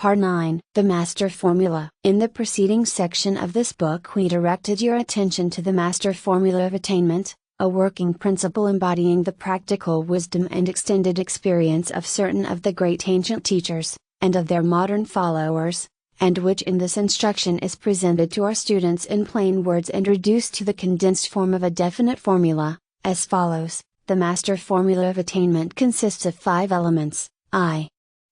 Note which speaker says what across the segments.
Speaker 1: Part 9. The Master Formula. In the preceding section of this book we directed your attention to the Master Formula of Attainment, a working principle embodying the practical wisdom and extended experience of certain of the great ancient teachers, and of their modern followers, and which in this instruction is presented to our students in plain words and reduced to the condensed form of a definite formula, as follows. The Master Formula of Attainment consists of 5 elements: I.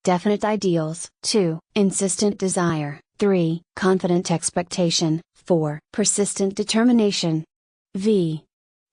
Speaker 1: Definite ideals. 2. Insistent desire. 3. Confident expectation. 4. Persistent determination. V.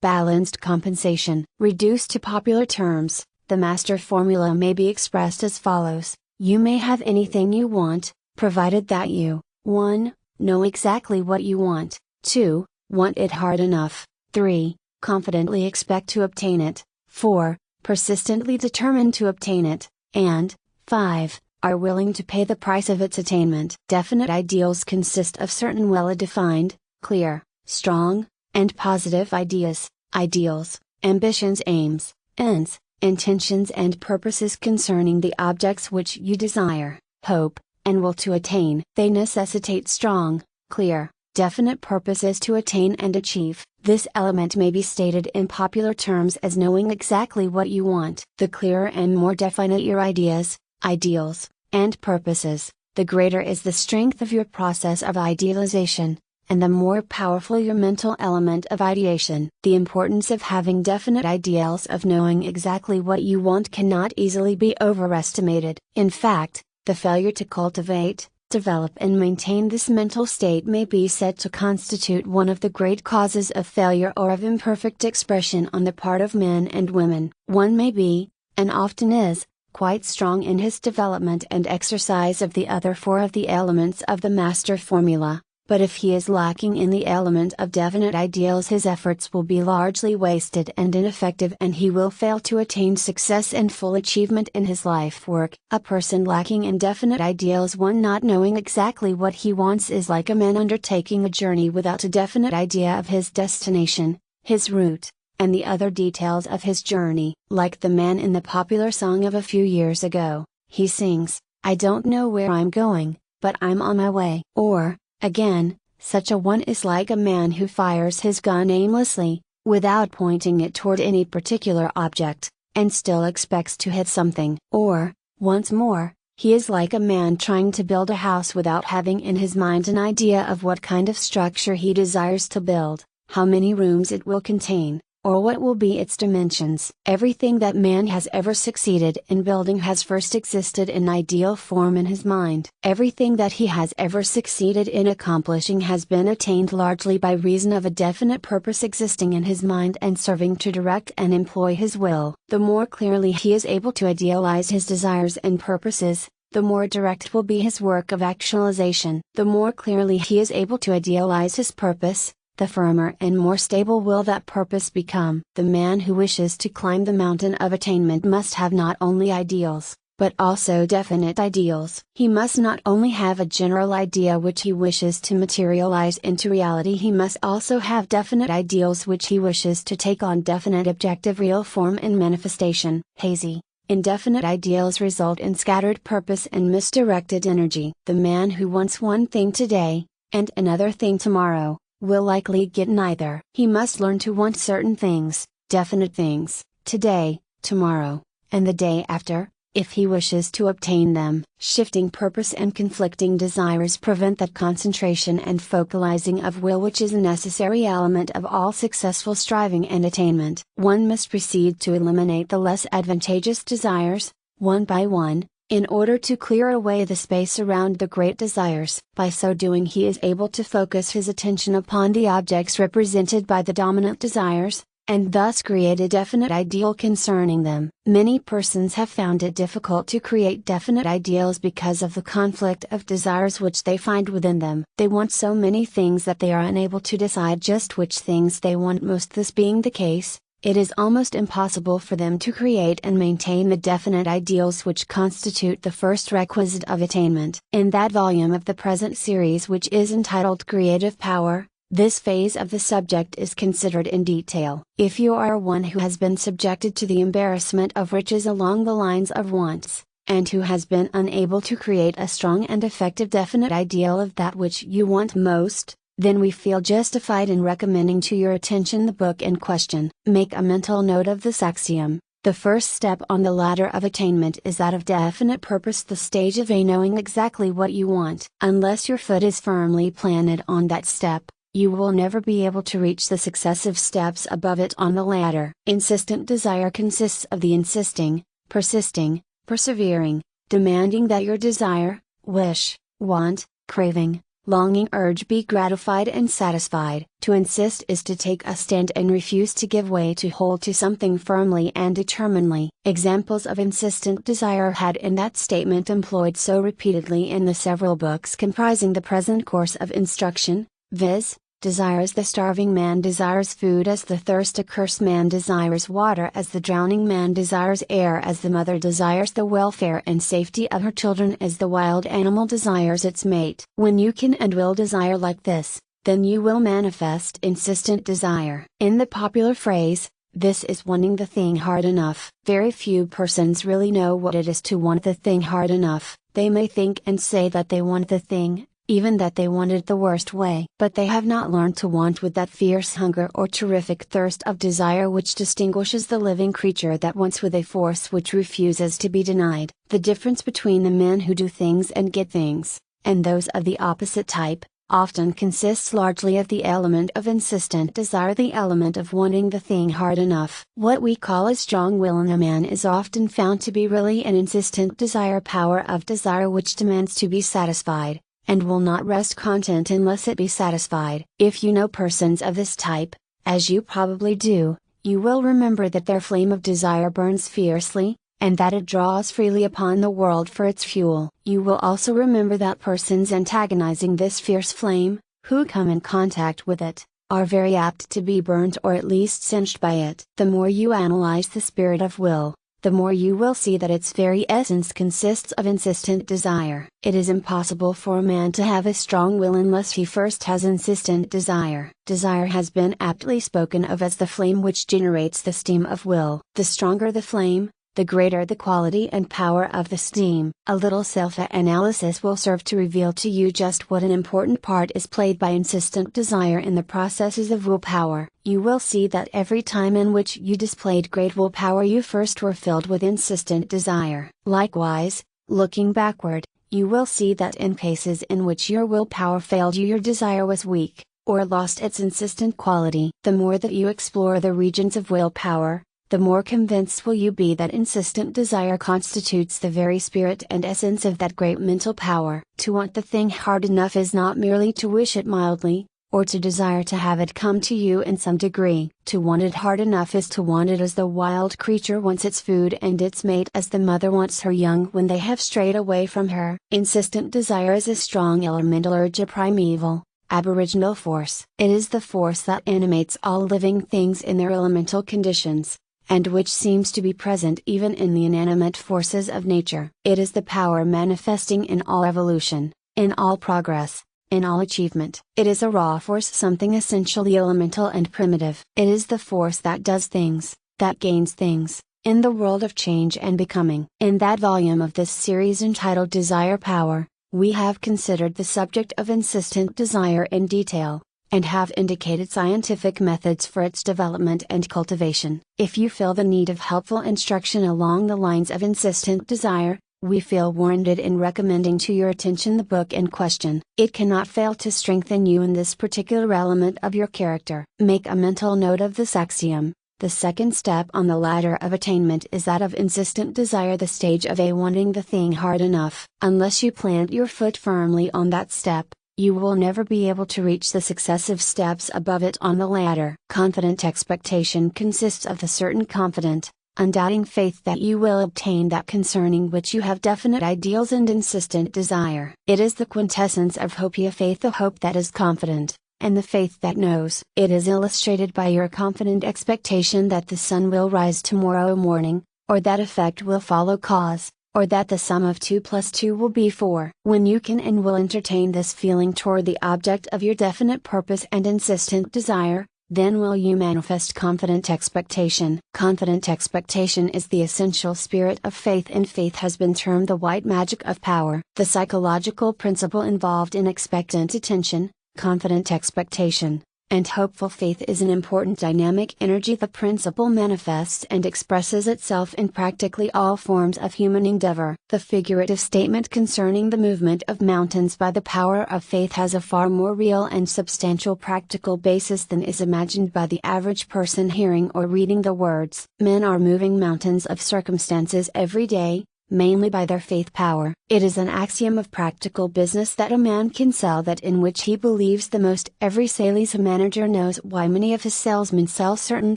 Speaker 1: Balanced compensation. Reduced to popular terms, the Master Formula may be expressed as follows: you may have anything you want, provided that you 1. Know exactly what you want. 2. Want it hard enough. 3. Confidently expect to obtain it. 4. Persistently determined to obtain it. And 5. Are willing to pay the price of its attainment. Definite ideals consist of certain well-defined, clear, strong, and positive ideas, ideals, ambitions, aims, ends, intentions and purposes concerning the objects which you desire, hope, and will to attain. They necessitate strong, clear, definite purposes to attain and achieve. This element may be stated in popular terms as knowing exactly what you want. The clearer and more definite your ideas, ideals, and purposes, the greater is the strength of your process of idealization, and the more powerful your mental element of ideation. The importance of having definite ideals, of knowing exactly what you want, cannot easily be overestimated. In fact, the failure to cultivate, develop and maintain this mental state may be said to constitute one of the great causes of failure or of imperfect expression on the part of men and women. One may be, and often is, quite strong in his development and exercise of the other 4 of the elements of the Master Formula, but if he is lacking in the element of definite ideals, his efforts will be largely wasted and ineffective, and he will fail to attain success and full achievement in his life work. A person lacking in definite ideals, one not knowing exactly what he wants, is like a man undertaking a journey without a definite idea of his destination, his route, and the other details of his journey. Like the man in the popular song of a few years ago, he sings, "I don't know where I'm going, but I'm on my way." Or, again, such a one is like a man who fires his gun aimlessly, without pointing it toward any particular object, and still expects to hit something. Or, once more, he is like a man trying to build a house without having in his mind an idea of what kind of structure he desires to build, how many rooms it will contain, or what will be its dimensions. Everything that man has ever succeeded in building has first existed in ideal form in his mind. Everything that he has ever succeeded in accomplishing has been attained largely by reason of a definite purpose existing in his mind and serving to direct and employ his will. The more clearly he is able to idealize his desires and purposes, the more direct will be his work of actualization. The more clearly he is able to idealize his purpose, the firmer and more stable will that purpose become. The man who wishes to climb the mountain of attainment must have not only ideals, but also definite ideals. He must not only have a general idea which he wishes to materialize into reality, he must also have definite ideals which he wishes to take on definite objective real form and manifestation. Hazy, indefinite ideals result in scattered purpose and misdirected energy. The man who wants one thing today, and another thing tomorrow, will likely get neither. He must learn to want certain things, definite things, today, tomorrow, and the day after, if he wishes to obtain them. Shifting purpose and conflicting desires prevent that concentration and focalizing of will which is a necessary element of all successful striving and attainment. One must proceed to eliminate the less advantageous desires, one by one, in order to clear away the space around the great desires. By so doing he is able to focus his attention upon the objects represented by the dominant desires, and thus create a definite ideal concerning them. Many persons have found it difficult to create definite ideals because of the conflict of desires which they find within them. They want so many things that they are unable to decide just which things they want most. This being the case, it is almost impossible for them to create and maintain the definite ideals which constitute the first requisite of attainment. In that volume of the present series which is entitled Creative Power, this phase of the subject is considered in detail. If you are one who has been subjected to the embarrassment of riches along the lines of wants, and who has been unable to create a strong and effective definite ideal of that which you want most, then we feel justified in recommending to your attention the book in question. Make a mental note of this axiom. The first step on the ladder of attainment is that of definite purpose, the stage of knowing exactly what you want. Unless your foot is firmly planted on that step, you will never be able to reach the successive steps above it on the ladder. Insistent desire consists of the insisting, persisting, persevering, demanding that your desire, wish, want, craving, longing, urge be gratified and satisfied. To insist is to take a stand and refuse to give way, to hold to something firmly and determinedly. Examples of insistent desire had in that statement employed so repeatedly in the several books comprising the present course of instruction, viz., desire as the starving man desires food, as the thirst accursed man desires water, as the drowning man desires air, as the mother desires the welfare and safety of her children, as the wild animal desires its mate. When you can and will desire like this, then you will manifest insistent desire. In the popular phrase, this is wanting the thing hard enough. Very few persons really know what it is to want the thing hard enough. They may think and say that they want the thing, even that they want it the worst way. But they have not learned to want with that fierce hunger or terrific thirst of desire which distinguishes the living creature that wants with a force which refuses to be denied. The difference between the men who do things and get things, and those of the opposite type, often consists largely of the element of insistent desire, the element of wanting the thing hard enough. What we call a strong will in a man is often found to be really an insistent desire, power of desire which demands to be satisfied, and will not rest content unless it be satisfied. If you know persons of this type, as you probably do, you will remember that their flame of desire burns fiercely, and that it draws freely upon the world for its fuel. You will also remember that persons antagonizing this fierce flame, who come in contact with it, are very apt to be burnt or at least singed by it. The more you analyze the spirit of will, the more you will see that its very essence consists of insistent desire. It is impossible for a man to have a strong will unless he first has insistent desire. Desire has been aptly spoken of as the flame which generates the steam of will. The stronger the flame, the greater the quality and power of the steam. A little self-analysis will serve to reveal to you just what an important part is played by insistent desire in the processes of willpower. You will see that every time in which you displayed great willpower you first were filled with insistent desire. Likewise, looking backward, you will see that in cases in which your willpower failed you, your desire was weak, or lost its insistent quality. The more that you explore the regions of willpower, the more convinced will you be that insistent desire constitutes the very spirit and essence of that great mental power. To want the thing hard enough is not merely to wish it mildly, or to desire to have it come to you in some degree. To want it hard enough is to want it as the wild creature wants its food and its mate, as the mother wants her young when they have strayed away from her. Insistent desire is a strong elemental urge, a primeval, aboriginal force. It is the force that animates all living things in their elemental conditions, and which seems to be present even in the inanimate forces of nature. It is the power manifesting in all evolution, in all progress, in all achievement. It is a raw force, something essentially elemental and primitive. It is the force that does things, that gains things, in the world of change and becoming. In that volume of this series entitled Desire Power, we have considered the subject of insistent desire in detail, and have indicated scientific methods for its development and cultivation. If you feel the need of helpful instruction along the lines of insistent desire, we feel warranted in recommending to your attention the book in question. It cannot fail to strengthen you in this particular element of your character. Make a mental note of this axiom. The second step on the ladder of attainment is that of insistent desire, the stage of wanting the thing hard enough. Unless you plant your foot firmly on that step, you will never be able to reach the successive steps above it on the ladder. Confident expectation consists of the certain confident, undoubting faith that you will obtain that concerning which you have definite ideals and insistent desire. It is the quintessence of hopia faith, the hope that is confident, and the faith that knows. It is illustrated by your confident expectation that the sun will rise tomorrow morning, or that effect will follow cause, or that the sum of 2 plus 2 will be 4. When you can and will entertain this feeling toward the object of your definite purpose and insistent desire, then will you manifest confident expectation. Confident expectation is the essential spirit of faith, and faith has been termed the white magic of power. The psychological principle involved in expectant attention, confident expectation, and hopeful faith is an important dynamic energy. The principle manifests and expresses itself in practically all forms of human endeavor. The figurative statement concerning the movement of mountains by the power of faith has a far more real and substantial practical basis than is imagined by the average person hearing or reading the words. Men are moving mountains of circumstances every day, mainly by their faith power. It is an axiom of practical business that a man can sell that in which he believes the most. Every sales manager knows why many of his salesmen sell certain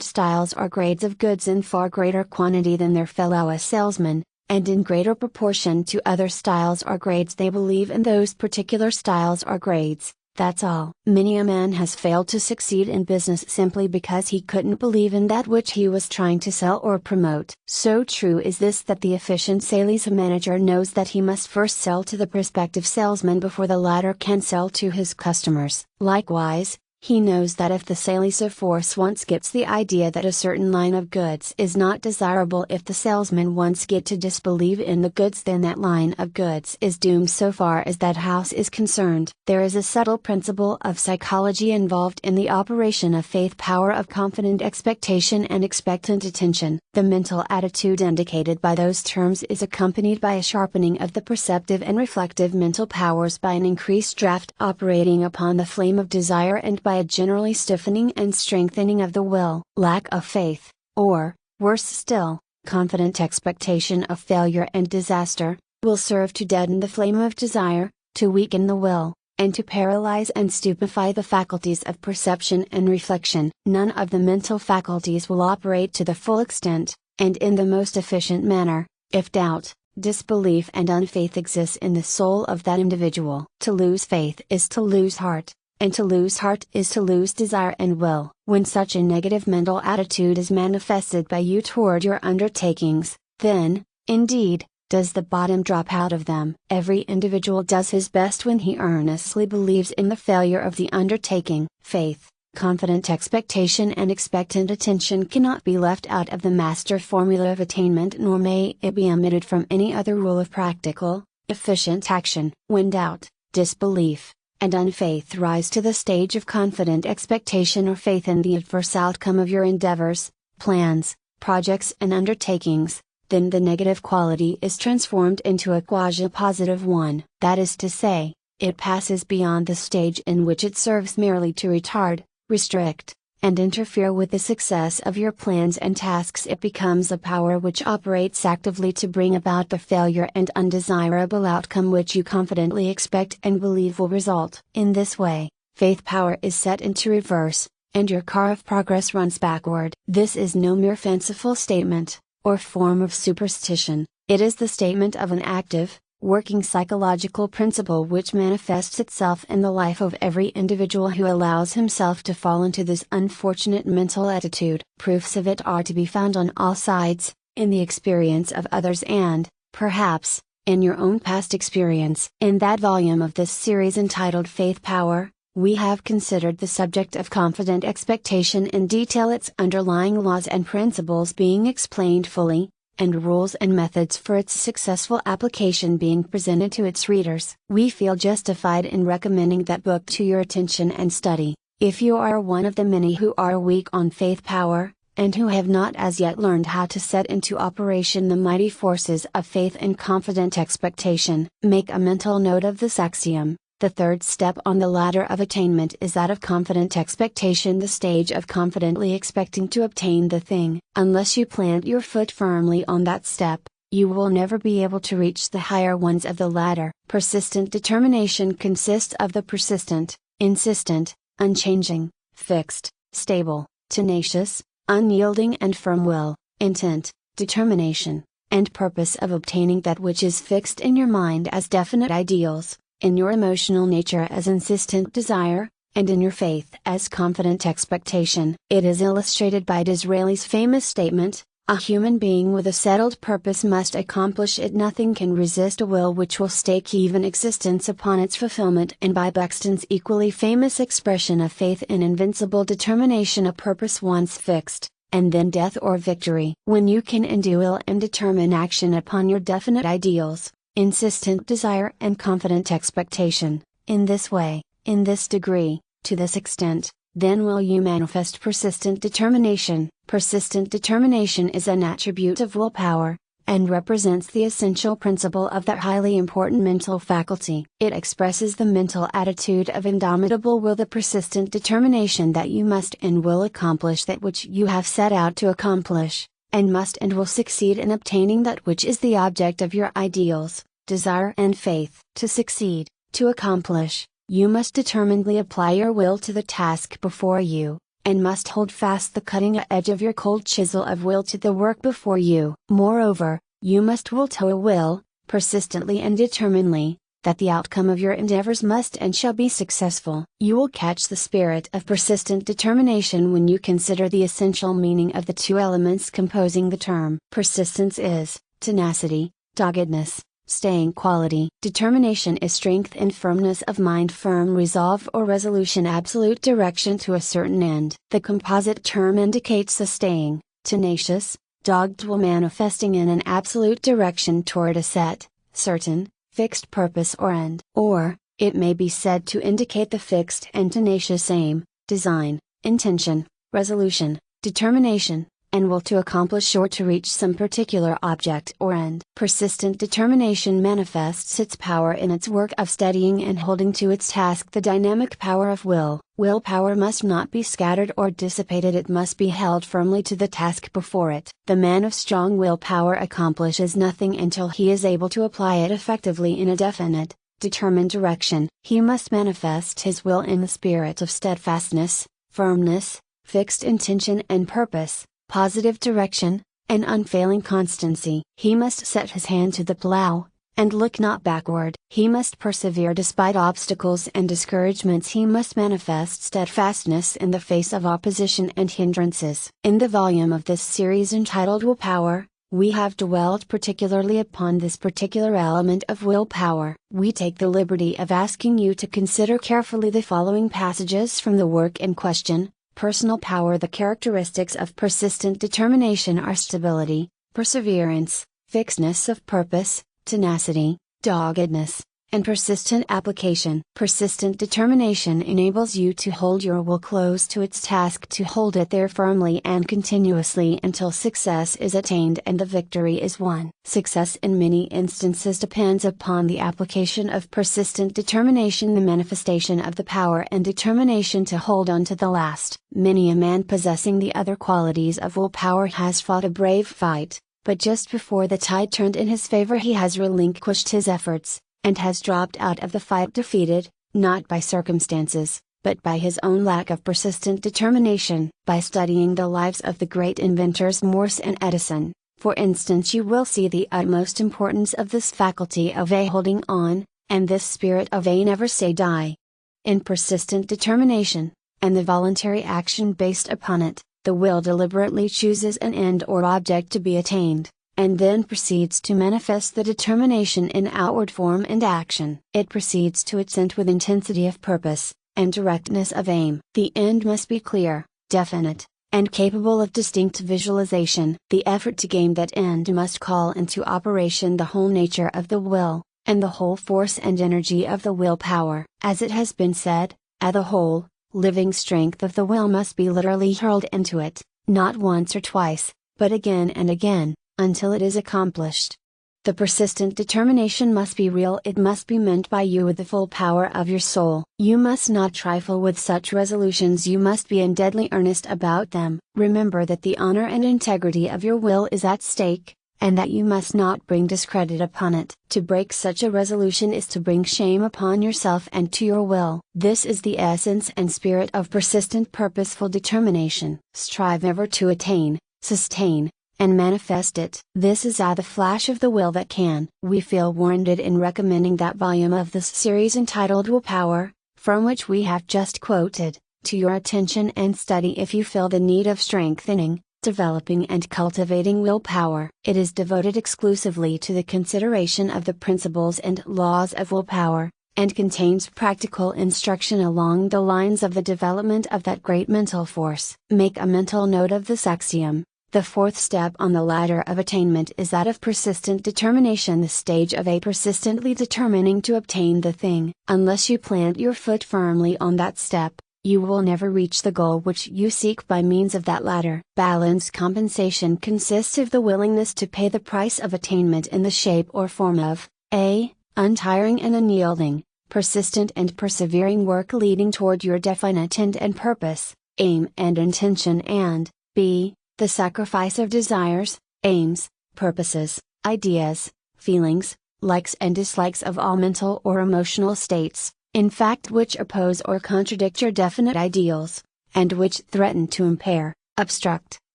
Speaker 1: styles or grades of goods in far greater quantity than their fellow salesmen, and in greater proportion to other styles or grades they believe in those particular styles or grades. That's all. Many a man has failed to succeed in business simply because he couldn't believe in that which he was trying to sell or promote. So true is this that the efficient sales manager knows that he must first sell to the prospective salesman before the latter can sell to his customers. Likewise, he knows that if the sales force once gets the idea that a certain line of goods is not desirable, if the salesman once get to disbelieve in the goods, then that line of goods is doomed so far as that house is concerned. There is a subtle principle of psychology involved in the operation of faith power, of confident expectation and expectant attention. The mental attitude indicated by those terms is accompanied by a sharpening of the perceptive and reflective mental powers by an increased draft operating upon the flame of desire, and by a generally stiffening and strengthening of the will. Lack of faith, or, worse still, confident expectation of failure and disaster, will serve to deaden the flame of desire, to weaken the will, and to paralyze and stupefy the faculties of perception and reflection. None of the mental faculties will operate to the full extent, and in the most efficient manner, if doubt, disbelief and unfaith exists in the soul of that individual. To lose faith is to lose heart, and to lose heart is to lose desire and will. When such a negative mental attitude is manifested by you toward your undertakings, then, indeed, does the bottom drop out of them. Every individual does his best when he earnestly believes in the failure of the undertaking. Faith, confident expectation and expectant attention cannot be left out of the master formula of attainment, nor may it be omitted from any other rule of practical, efficient action. When doubt, disbelief, and unfaith rise to the stage of confident expectation or faith in the adverse outcome of your endeavors, plans, projects and undertakings, then the negative quality is transformed into a quasi-positive one. That is to say, it passes beyond the stage in which it serves merely to retard, restrict, and interfere with the success of your plans and tasks. It becomes a power which operates actively to bring about the failure and undesirable outcome which you confidently expect and believe will result. In this way, faith power is set into reverse, and your car of progress runs backward. This is no mere fanciful statement, or form of superstition. It is the statement of an active, working psychological principle which manifests itself in the life of every individual who allows himself to fall into this unfortunate mental attitude. Proofs of it are to be found on all sides, in the experience of others and, perhaps, in your own past experience. In that volume of this series entitled Faith Power, we have considered the subject of confident expectation in detail, its underlying laws and principles being explained fully, and rules and methods for its successful application being presented to its readers. We feel justified in recommending that book to your attention and study. If you are one of the many who are weak on faith power, and who have not as yet learned how to set into operation the mighty forces of faith and confident expectation, make a mental note of this axiom. The third step on the ladder of attainment is that of confident expectation, the stage of confidently expecting to obtain the thing. Unless you plant your foot firmly on that step, you will never be able to reach the higher ones of the ladder. Persistent determination consists of the persistent, insistent, unchanging, fixed, stable, tenacious, unyielding and firm will, intent, determination, and purpose of obtaining that which is fixed in your mind as definite ideals, in your emotional nature as insistent desire, and in your faith as confident expectation. It is illustrated by Disraeli's famous statement, A human being with a settled purpose must accomplish it. Nothing can resist a will which will stake even existence upon its fulfillment. And by Buxton's equally famous expression of faith in invincible determination, a purpose once fixed, and then death or victory. When you can endue will and determine action upon your definite ideals, insistent desire and confident expectation, in this way, in this degree, to this extent, then will you manifest persistent determination. Persistent determination is an attribute of willpower, and represents the essential principle of that highly important mental faculty. It expresses the mental attitude of indomitable will, the persistent determination that you must and will accomplish that which you have set out to accomplish, and must and will succeed in obtaining that which is the object of your ideals, desire and faith. To succeed, to accomplish, you must determinedly apply your will to the task before you, and must hold fast the cutting edge of your cold chisel of will to the work before you. Moreover, you must will to a will, persistently and determinedly, that the outcome of your endeavors must and shall be successful. You will catch the spirit of persistent determination when you consider the essential meaning of the two elements composing the term. Persistence is tenacity, doggedness, staying quality. Determination is strength and firmness of mind, firm resolve or resolution, absolute direction to a certain end. The composite term indicates a staying, tenacious, dogged will manifesting in an absolute direction toward a set, certain, fixed purpose or end. Or, it may be said to indicate the fixed and tenacious aim, design, intention, resolution, determination, and will to accomplish or to reach some particular object or end. Persistent determination manifests its power in its work of steadying and holding to its task. The dynamic power of will. Willpower must not be scattered or dissipated, it must be held firmly to the task before it. The man of strong willpower accomplishes nothing until he is able to apply it effectively in a definite, determined direction. He must manifest his will in the spirit of steadfastness, firmness, fixed intention and purpose, positive direction, and unfailing constancy. He must set his hand to the plow, and look not backward. He must persevere despite obstacles and discouragements. He must manifest steadfastness in the face of opposition and hindrances. In the volume of this series entitled Willpower, we have dwelt particularly upon this particular element of willpower. We take the liberty of asking you to consider carefully the following passages from the work in question. Personal power. The characteristics of persistent determination are stability, perseverance, fixedness of purpose, tenacity, doggedness, and persistent application. Persistent determination enables you to hold your will close to its task, to hold it there firmly and continuously until success is attained and the victory is won. Success in many instances depends upon the application of persistent determination, the manifestation of the power and determination to hold on to the last. Many a man possessing the other qualities of willpower has fought a brave fight, but just before the tide turned in his favor he has relinquished his efforts, and has dropped out of the fight defeated, not by circumstances, but by his own lack of persistent determination. By studying the lives of the great inventors Morse and Edison, for instance, you will see the utmost importance of this faculty of a holding on, and this spirit of a never say die. In persistent determination, and the voluntary action based upon it, the will deliberately chooses an end or object to be attained, and then proceeds to manifest the determination in outward form and action. It proceeds to its end with intensity of purpose, and directness of aim. The end must be clear, definite, and capable of distinct visualization. The effort to gain that end must call into operation the whole nature of the will, and the whole force and energy of the willpower. As it has been said, the whole, living strength of the will must be literally hurled into it, not once or twice, but again and again, until it is accomplished. The persistent determination must be real, it must be meant by you with the full power of your soul. You must not trifle with such resolutions, you must be in deadly earnest about them. Remember that the honor and integrity of your will is at stake, and that you must not bring discredit upon it. To break such a resolution is to bring shame upon yourself and to your will. This is the essence and spirit of persistent purposeful determination. Strive ever to attain, sustain, and manifest it. This is the flash of the will that can. We feel warranted in recommending that volume of this series entitled Willpower, from which we have just quoted, to your attention and study if you feel the need of strengthening, Developing and cultivating willpower. It is devoted exclusively to the consideration of the principles and laws of willpower, and contains practical instruction along the lines of the development of that great mental force. Make a mental note of this axiom. The fourth step on the ladder of attainment is that of persistent determination, the stage of a persistently determining to obtain the thing. Unless you plant your foot firmly on that step, you will never reach the goal which you seek by means of that ladder. Balanced compensation consists of the willingness to pay the price of attainment in the shape or form of a. Untiring and unyielding, persistent and persevering work leading toward your definite end and purpose, aim and intention, and b. The sacrifice of desires, aims, purposes, ideas, feelings, likes and dislikes of all mental or emotional states, in fact which oppose or contradict your definite ideals, and which threaten to impair, obstruct,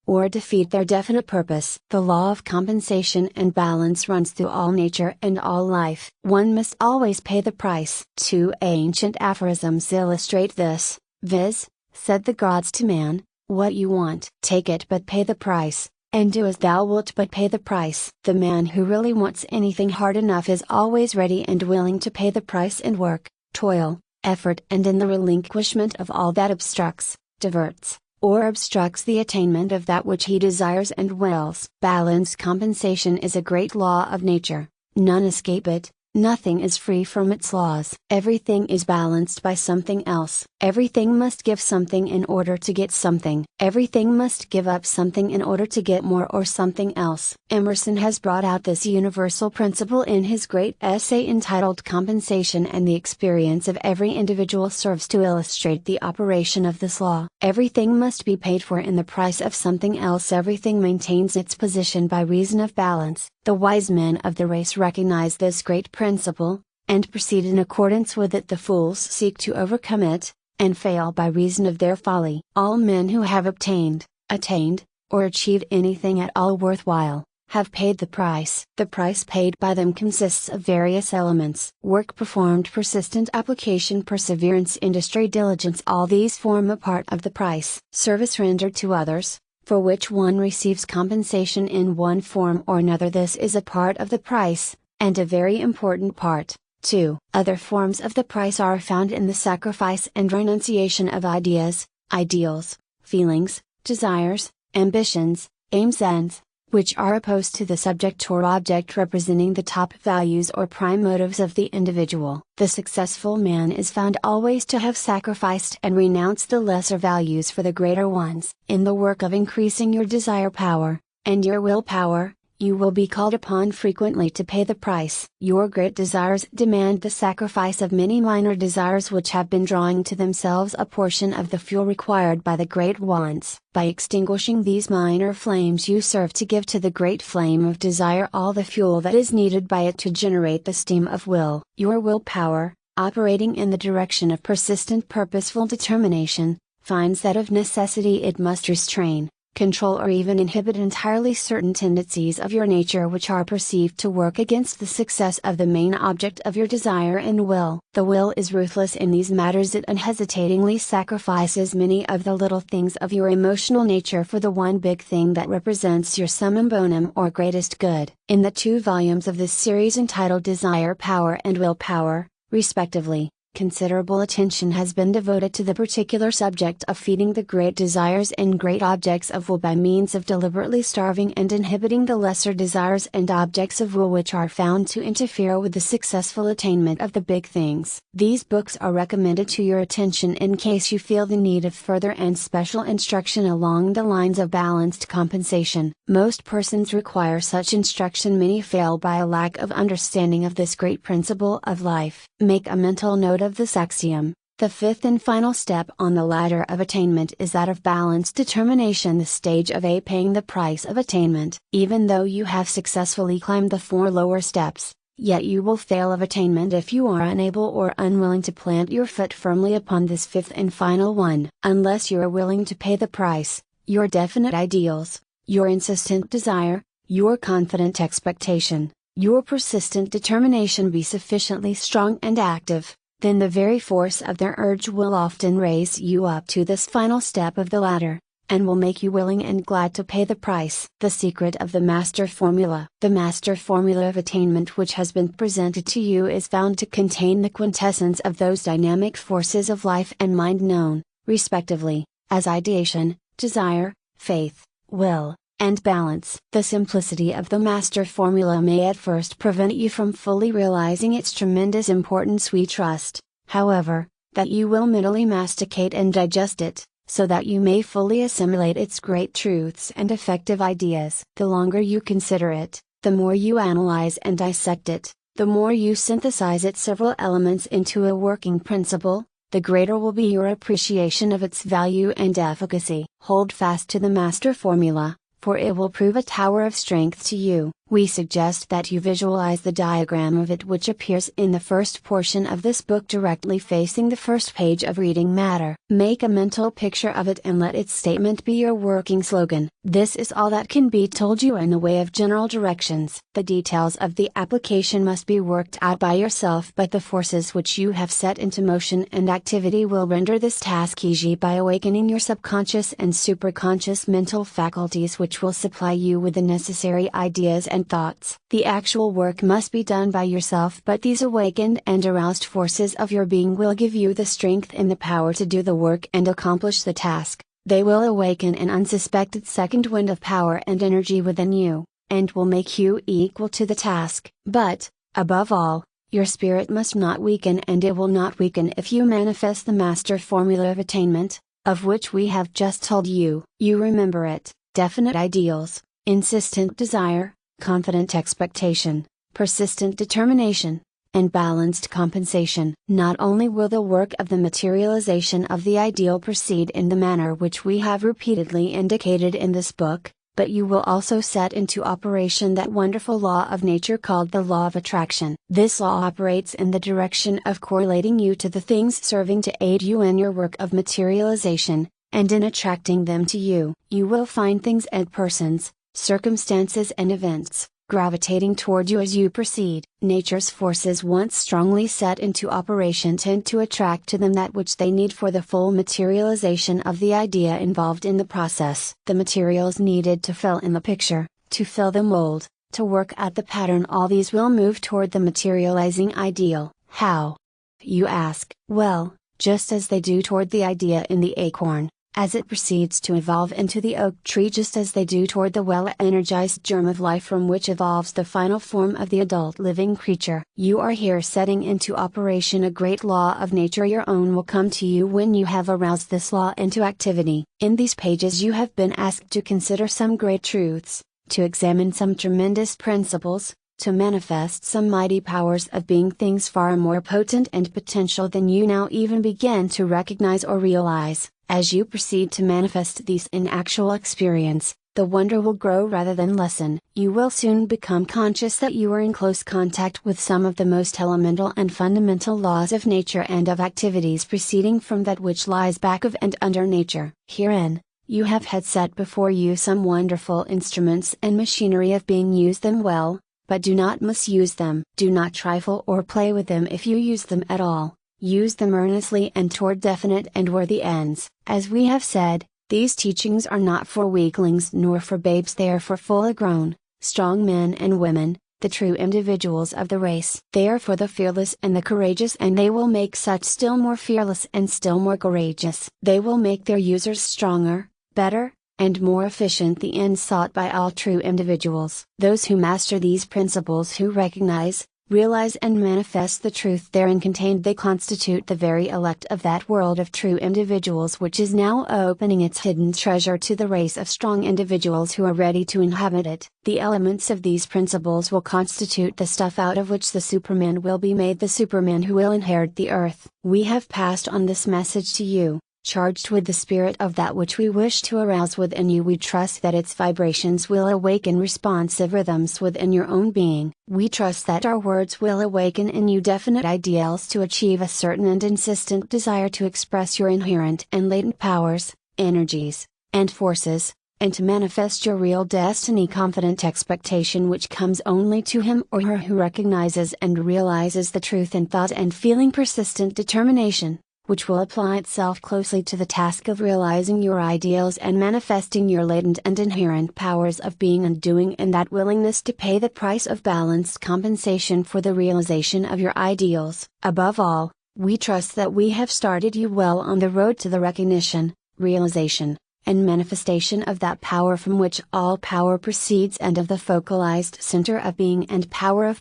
Speaker 1: or defeat their definite purpose. The law of compensation and balance runs through all nature and all life. One must always pay the price. Two ancient aphorisms illustrate this, viz., said the gods to man, what you want, take it but pay the price, and do as thou wilt but pay the price. The man who really wants anything hard enough is always ready and willing to pay the price in work, toil, effort, and in the relinquishment of all that obstructs, diverts, or obstructs the attainment of that which he desires and wills. Balanced compensation is a great law of nature, none escape it, nothing is free from its laws. Everything is balanced by something else. Everything must give something in order to get something. Everything must give up something in order to get more or something else. Emerson has brought out this universal principle in his great essay entitled Compensation, and the experience of every individual serves to illustrate the operation of this law. Everything must be paid for in the price of something else. Everything maintains its position by reason of balance. The wise men of the race recognize this great principle, and proceed in accordance with it. The fools seek to overcome it, and fail by reason of their folly. All men who have obtained, attained, or achieved anything at all worthwhile, have paid the price. The price paid by them consists of various elements: work performed, persistent application, perseverance, industry, diligence. All these form a part of the price. Service rendered to others, for which one receives compensation in one form or another, this is a part of the price, and a very important part. 2. Other forms of the price are found in the sacrifice and renunciation of ideas, ideals, feelings, desires, ambitions, aims, ends, which are opposed to the subject or object representing the top values or prime motives of the individual. The successful man is found always to have sacrificed and renounced the lesser values for the greater ones. In the work of increasing your desire power, and your willpower, you will be called upon frequently to pay the price. Your great desires demand the sacrifice of many minor desires which have been drawing to themselves a portion of the fuel required by the great wants. By extinguishing these minor flames, you serve to give to the great flame of desire all the fuel that is needed by it to generate the steam of will. Your willpower, operating in the direction of persistent purposeful determination, finds that of necessity it must restrain, control, or even inhibit entirely certain tendencies of your nature which are perceived to work against the success of the main object of your desire and will. The will is ruthless in these matters. It unhesitatingly sacrifices many of the little things of your emotional nature for the one big thing that represents your summum bonum or greatest good. In the 2 volumes of this series entitled Desire Power and Will Power, respectively, considerable attention has been devoted to the particular subject of feeding the great desires and great objects of will by means of deliberately starving and inhibiting the lesser desires and objects of will which are found to interfere with the successful attainment of the big things. These books are recommended to your attention in case you feel the need of further and special instruction along the lines of balanced compensation. Most persons require such instruction. Many fail by a lack of understanding of this great principle of life. Make a mental note of this axiom. The 5th and final step on the ladder of attainment is that of balanced determination, the stage of paying the price of attainment. Even though you have successfully climbed the 4 lower steps, yet you will fail of attainment if you are unable or unwilling to plant your foot firmly upon this 5th and final one. Unless you are willing to pay the price, your definite ideals, your insistent desire, your confident expectation, your persistent determination be sufficiently strong and active, then the very force of their urge will often raise you up to this final step of the ladder, and will make you willing and glad to pay the price. The secret of the Master Formula. The Master Formula of Attainment which has been presented to you is found to contain the quintessence of those dynamic forces of life and mind known, respectively, as ideation, desire, faith, will, and balance. The simplicity of the Master Formula may at first prevent you from fully realizing its tremendous importance. We trust, however, that you will mentally masticate and digest it, so that you may fully assimilate its great truths and effective ideas. The longer you consider it, the more you analyze and dissect it, the more you synthesize its several elements into a working principle, the greater will be your appreciation of its value and efficacy. Hold fast to the Master Formula, for it will prove a tower of strength to you. We suggest that you visualize the diagram of it which appears in the first portion of this book directly facing the first page of reading matter. Make a mental picture of it and let its statement be your working slogan. This is all that can be told you in the way of general directions. The details of the application must be worked out by yourself, but the forces which you have set into motion and activity will render this task easy by awakening your subconscious and superconscious mental faculties which will supply you with the necessary ideas and thoughts. The actual work must be done by yourself, but these awakened and aroused forces of your being will give you the strength and the power to do the work and accomplish the task. They will awaken an unsuspected second wind of power and energy within you, and will make you equal to the task. But, above all, your spirit must not weaken, and it will not weaken if you manifest the Master Formula of Attainment, of which we have just told you. You remember it: definite ideals, insistent desire, confident expectation, persistent determination, and balanced compensation. Not only will the work of the materialization of the ideal proceed in the manner which we have repeatedly indicated in this book, but you will also set into operation that wonderful law of nature called the law of attraction. This law operates in the direction of correlating you to the things serving to aid you in your work of materialization, and in attracting them to you. You will find things and persons, circumstances and events, gravitating toward you as you proceed. Nature's forces once strongly set into operation tend to attract to them that which they need for the full materialization of the idea involved in the process. The materials needed to fill in the picture, to fill the mold, to work out the pattern, all these will move toward the materializing ideal. How? You ask. Well, just as they do toward the idea in the acorn, as it proceeds to evolve into the oak tree, just as they do toward the well-energized germ of life from which evolves the final form of the adult living creature. You are here setting into operation a great law of nature. Your own will come to you when you have aroused this law into activity. In these pages you have been asked to consider some great truths, to examine some tremendous principles, to manifest some mighty powers of being, things far more potent and potential than you now even begin to recognize or realize. As you proceed to manifest these in actual experience, the wonder will grow rather than lessen. You will soon become conscious that you are in close contact with some of the most elemental and fundamental laws of nature and of activities proceeding from that which lies back of and under nature. Herein, you have had set before you some wonderful instruments and machinery of being. Use them well, but do not misuse them. Do not trifle or play with them if you use them at all. Use them earnestly and toward definite and worthy ends. As we have said, these teachings are not for weaklings nor for babes, they are for fully grown, strong men and women, the true individuals of the race. They are for the fearless and the courageous, and they will make such still more fearless and still more courageous. They will make their users stronger, better, and more efficient, the end sought by all true individuals. Those who master these principles, who recognize, realize and manifest the truth therein contained, they constitute the very elect of that world of true individuals which is now opening its hidden treasure to the race of strong individuals who are ready to inhabit it. The elements of these principles will constitute the stuff out of which the Superman will be made, the Superman who will inherit the earth. We have passed on this message to you, charged with the spirit of that which we wish to arouse within you. We trust that its vibrations will awaken responsive rhythms within your own being. We trust that our words will awaken in you definite ideals to achieve a certain and insistent desire to express your inherent and latent powers, energies, and forces, and to manifest your real destiny. Confident expectation, which comes only to him or her who recognizes and realizes the truth in thought and feeling. Persistent determination, which will apply itself closely to the task of realizing your ideals and manifesting your latent and inherent powers of being and doing, and that willingness to pay the price of balanced compensation for the realization of your ideals. Above all, we trust that we have started you well on the road to the recognition, realization, and manifestation of that power from which all power proceeds, and of the focalized center of being and power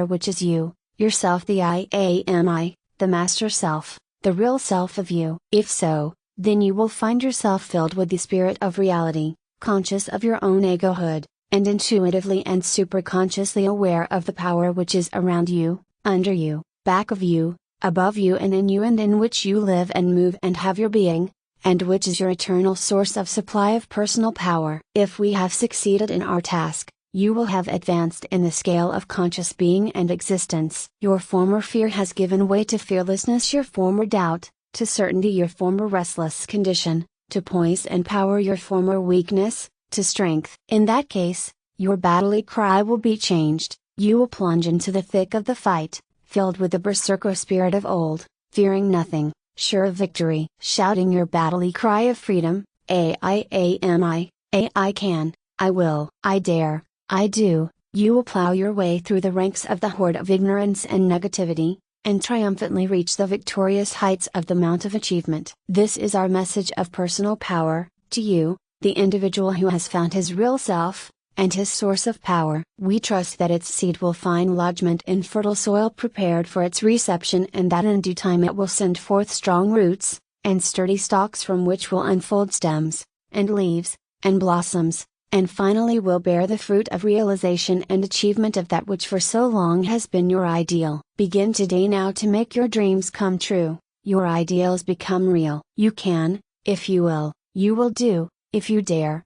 Speaker 1: which is you, yourself, the I Am I, the Master Self, the real self of you. If so, then you will find yourself filled with the spirit of reality, conscious of your own egohood, and intuitively and superconsciously aware of the power which is around you, under you, back of you, above you, and in which you live and move and have your being, and which is your eternal source of supply of personal power. If we have succeeded in our task, you will have advanced in the scale of conscious being and existence. Your former fear has given way to fearlessness, your former doubt, to certainty, your former restless condition, to poise and power, your former weakness, to strength. In that case, your battle cry will be changed, you will plunge into the thick of the fight, filled with the berserker spirit of old, fearing nothing, sure of victory, shouting your battle cry of freedom, I am I can, I will, I dare, I do. You will plow your way through the ranks of the horde of ignorance and negativity, and triumphantly reach the victorious heights of the Mount of Achievement. This is our message of personal power, to you, the individual who has found his real self, and his source of power. We trust that its seed will find lodgment in fertile soil prepared for its reception, and that in due time it will send forth strong roots, and sturdy stalks from which will unfold stems, and leaves, and blossoms, and finally will bear the fruit of realization and achievement of that which for so long has been your ideal. Begin today now to make your dreams come true, your ideals become real. You can, if you will do, if you dare,